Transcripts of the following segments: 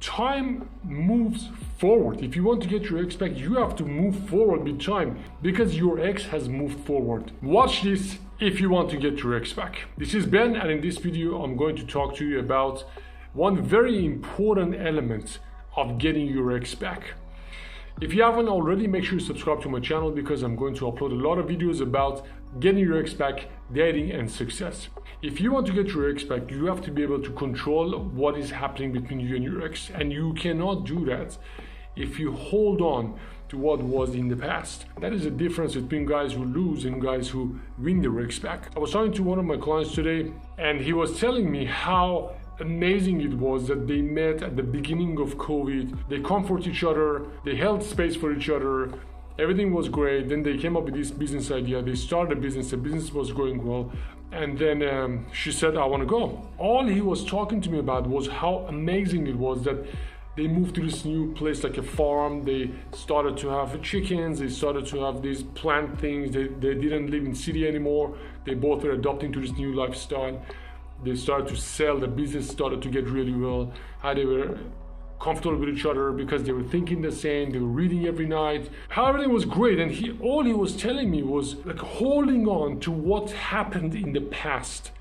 time moves forward. If you want to get your ex back, you have to move forward with time because your ex has moved forward. Watch this if you want to get your ex back. This is Ben, and in this video I'm going to talk to you about one very important element of getting your ex back. If you haven't already, make sure you subscribe to my channel because I'm going to upload a lot of videos about getting your ex back, dating, and success. If you want to get your ex back, you have to be able to control what is happening between you and your ex, and you cannot do that if you hold on to what was in the past. That is the difference between guys who lose and guys who win their ex back. I was talking to one of my clients today, and he was telling me how amazing it was that they met at the beginning of COVID. They comfort each other, they held space for each other, everything was great. Then they came up with this business idea, they started a business, the business was going well, and then she said, I want to go. All he was talking to me about was how amazing it was that they moved to this new place, like a farm. They started to have chickens, they started to have these plant things, they didn't live in city anymore. They both were adopting to this new lifestyle. They started to sell, the business started to get really well, how they were comfortable with each other because they were thinking the same, they were reading every night, how everything was great. And all he was telling me was like holding on to what happened in the past.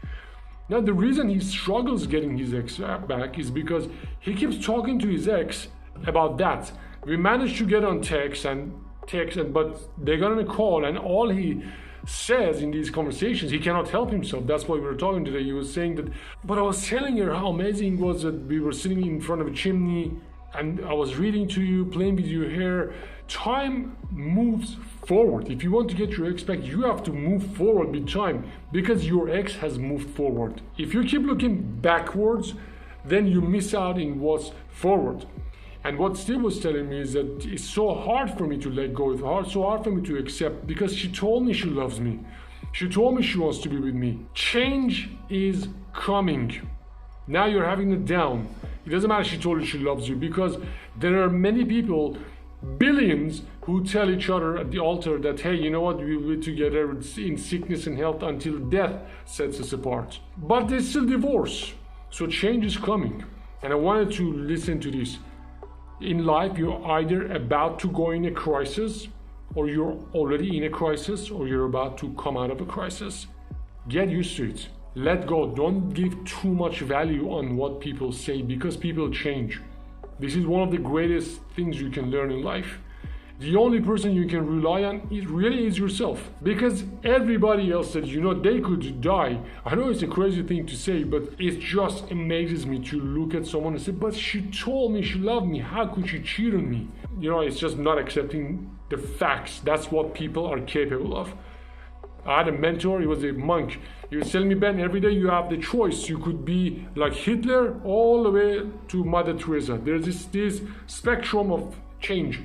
Now the reason he struggles getting his ex back is because he keeps talking to his ex about that. We managed to get on text, but they got on a call, and all he says in these conversations, he cannot help himself. That's why we were talking today. He was saying that, but I was telling her how amazing it was that we were sitting in front of a chimney and I was reading to you, playing with your hair. Time moves forward. If you want to get your ex back, you have to move forward with time because your ex has moved forward. If you keep looking backwards, then you miss out in what's forward. And what Steve was telling me is that it's so hard for me to let go, it's so hard for me to accept, because she told me she loves me. She told me she wants to be with me. Change is coming. Now you're having it down. It doesn't matter she told you she loves you, because there are many people, billions, who tell each other at the altar that, hey, you know what, we'll be together in sickness and health until death sets us apart. But they still divorce. So change is coming. And I wanted to listen to this. In life, you're either about to go in a crisis, or you're already in a crisis, or you're about to come out of a crisis. Get used to it. Let go. Don't give too much value on what people say, because people change. This is one of the greatest things you can learn in life. The only person you can rely on is yourself, because everybody else said, you know, they could die. I know it's a crazy thing to say, but it just amazes me to look at someone and say, but she told me she loved me. How could she cheat on me? You know, it's just not accepting the facts. That's what people are capable of. I had a mentor, he was a monk. He was telling me, Ben, every day you have the choice. You could be like Hitler all the way to Mother Teresa. There's this spectrum of change.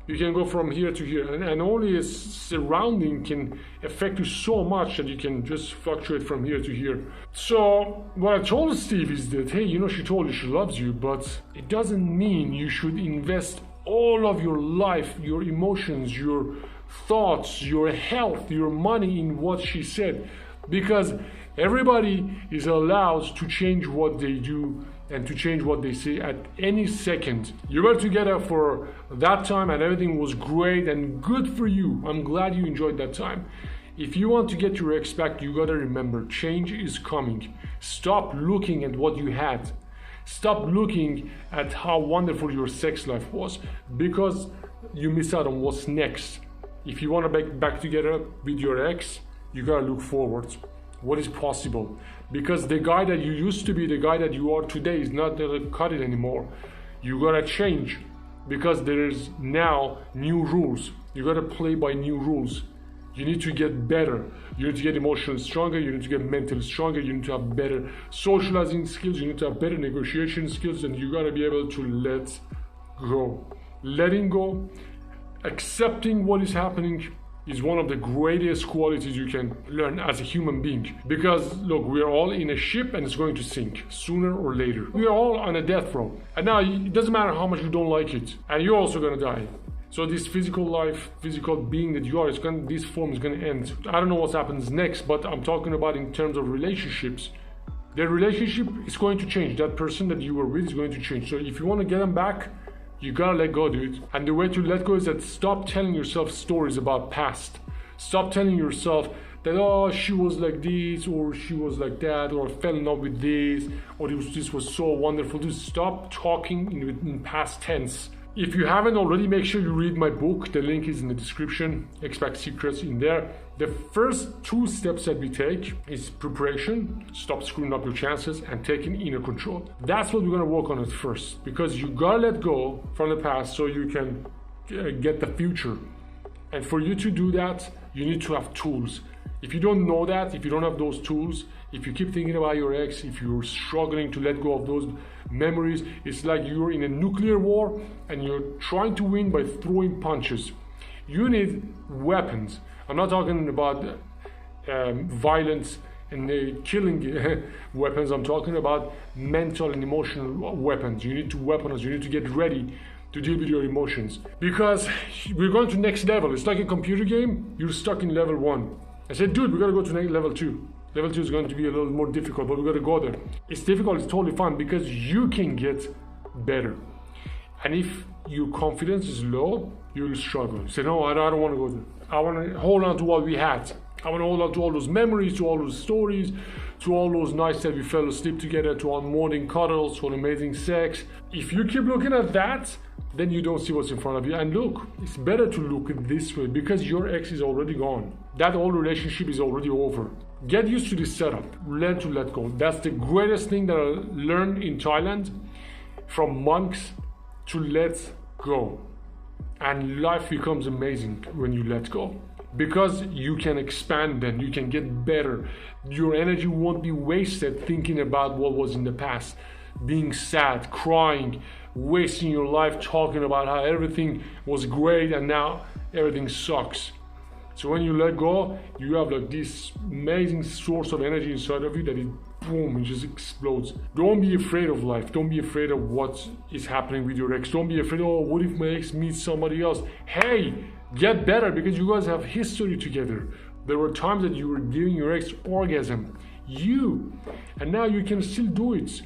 You can go from here to here, and only a surrounding can affect you so much that you can just fluctuate from here to here. So what I told Steve is that, hey, you know, she told you she loves you, but it doesn't mean you should invest all of your life, your emotions, your thoughts, your health, your money in what she said, because everybody is allowed to change what they do and to change what they say at any second. You were together for that time and everything was great and good for you. I'm glad you enjoyed that time. If you want to get your ex back, you gotta remember, change is coming. Stop looking at what you had. Stop looking at how wonderful your sex life was, because you miss out on what's next. If you want to get back together with your ex, you gotta look forward. What is possible? Because the guy that you used to be, the guy that you are today, is not gonna cut it anymore. You gotta change, because there is now new rules. You gotta play by new rules. You need to get better. You need to get emotionally stronger. You need to get mentally stronger. You need to have better socializing skills. You need to have better negotiation skills, and you gotta be able to let go. Letting go, accepting what is happening, is one of the greatest qualities you can learn as a human being. Because look, we are all in a ship and it's going to sink sooner or later. We are all on a death row. And now it doesn't matter how much you don't like it. And you're also gonna die. So this physical life, physical being that you are, this form is gonna end. I don't know what happens next, but I'm talking about in terms of relationships. Their relationship is going to change. That person that you were with is going to change. So if you want to get them back, you gotta let go, dude. And the way to let go is that stop telling yourself stories about past. Stop telling yourself that, oh, she was like this, or she was like that, or I fell in love with this, or this was so wonderful. Just stop talking in past tense. If you haven't already, make sure you read my book. The link is in the description. Expect Secrets in there. The first 2 steps that we take is preparation, stop screwing up your chances, and taking inner control. That's what we're gonna work on at first, because you gotta let go from the past so you can get the future. And for you to do that, you need to have tools. If you don't know that, if you don't have those tools, if you keep thinking about your ex, if you're struggling to let go of those memories, it's like you're in a nuclear war and you're trying to win by throwing punches. You need weapons. I'm not talking about violence and killing weapons. I'm talking about mental and emotional weapons. You need to weaponize. You need to get ready to deal with your emotions, because we're going to next level. It's like a computer game. You're stuck in level 1. I said, dude, we gotta go to level 2. Level 2 is going to be a little more difficult, but we gotta go there. It's difficult, it's totally fine, because you can get better. And if your confidence is low, you'll struggle. You say, no, I don't want to go there. I want to hold on to what we had. I want to hold on to all those memories, to all those stories, to all those nights that we fell asleep together, to our morning cuddles, to our amazing sex. If you keep looking at that, then you don't see what's in front of you. And look, it's better to look this way, because your ex is already gone. That old relationship is already over. Get used to this setup. Learn to let go. That's the greatest thing that I learned in Thailand from monks, to let go. And life becomes amazing when you let go, because you can expand, then you can get better. Your energy won't be wasted thinking about what was in the past, being sad, crying, wasting your life talking about how everything was great and now everything sucks. So when you let go, you have like this amazing source of energy inside of you that it boom, it just explodes. Don't be afraid of life. Don't be afraid of what is happening with your ex. Don't be afraid, oh, what if my ex meets somebody else? Hey, get better, because you guys have history together. There were times that you were giving your ex orgasm. And now you can still do it,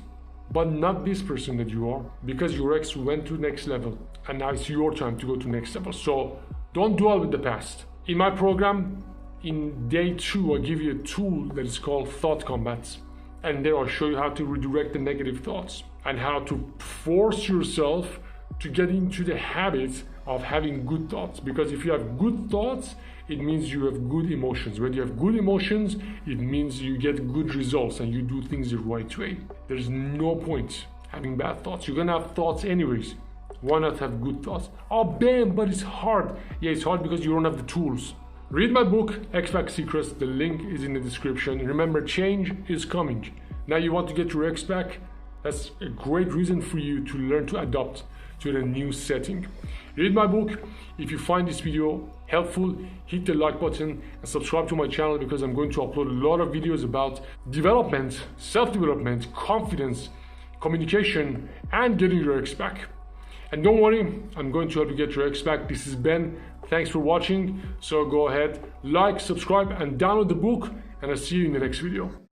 but not this person that you are, because your ex went to next level, and now it's your time to go to next level. So don't dwell with the past. In my program, in day 2, I give you a tool that is called Thought Combat. And there I'll show you how to redirect the negative thoughts and how to force yourself to get into the habit of having good thoughts. Because if you have good thoughts, it means you have good emotions. When you have good emotions, it means you get good results and you do things the right way. There's no point having bad thoughts. You're gonna have thoughts anyways. Why not have good thoughts? Oh, bam, but it's hard. Yeah, it's hard because you don't have the tools. Read my book, Expect Secrets. The link is in the description. And remember, change is coming. Now you want to get your ex back? That's a great reason for you to learn to adapt to the new setting. Read my book. If you find this video helpful, hit the like button and subscribe to my channel, because I'm going to upload a lot of videos about development, self-development, confidence, communication, and getting your ex back. And don't worry, I'm going to help you get your ex back. This is Ben. Thanks for watching. So go ahead, like, subscribe, and download the book, and I'll see you in the next video.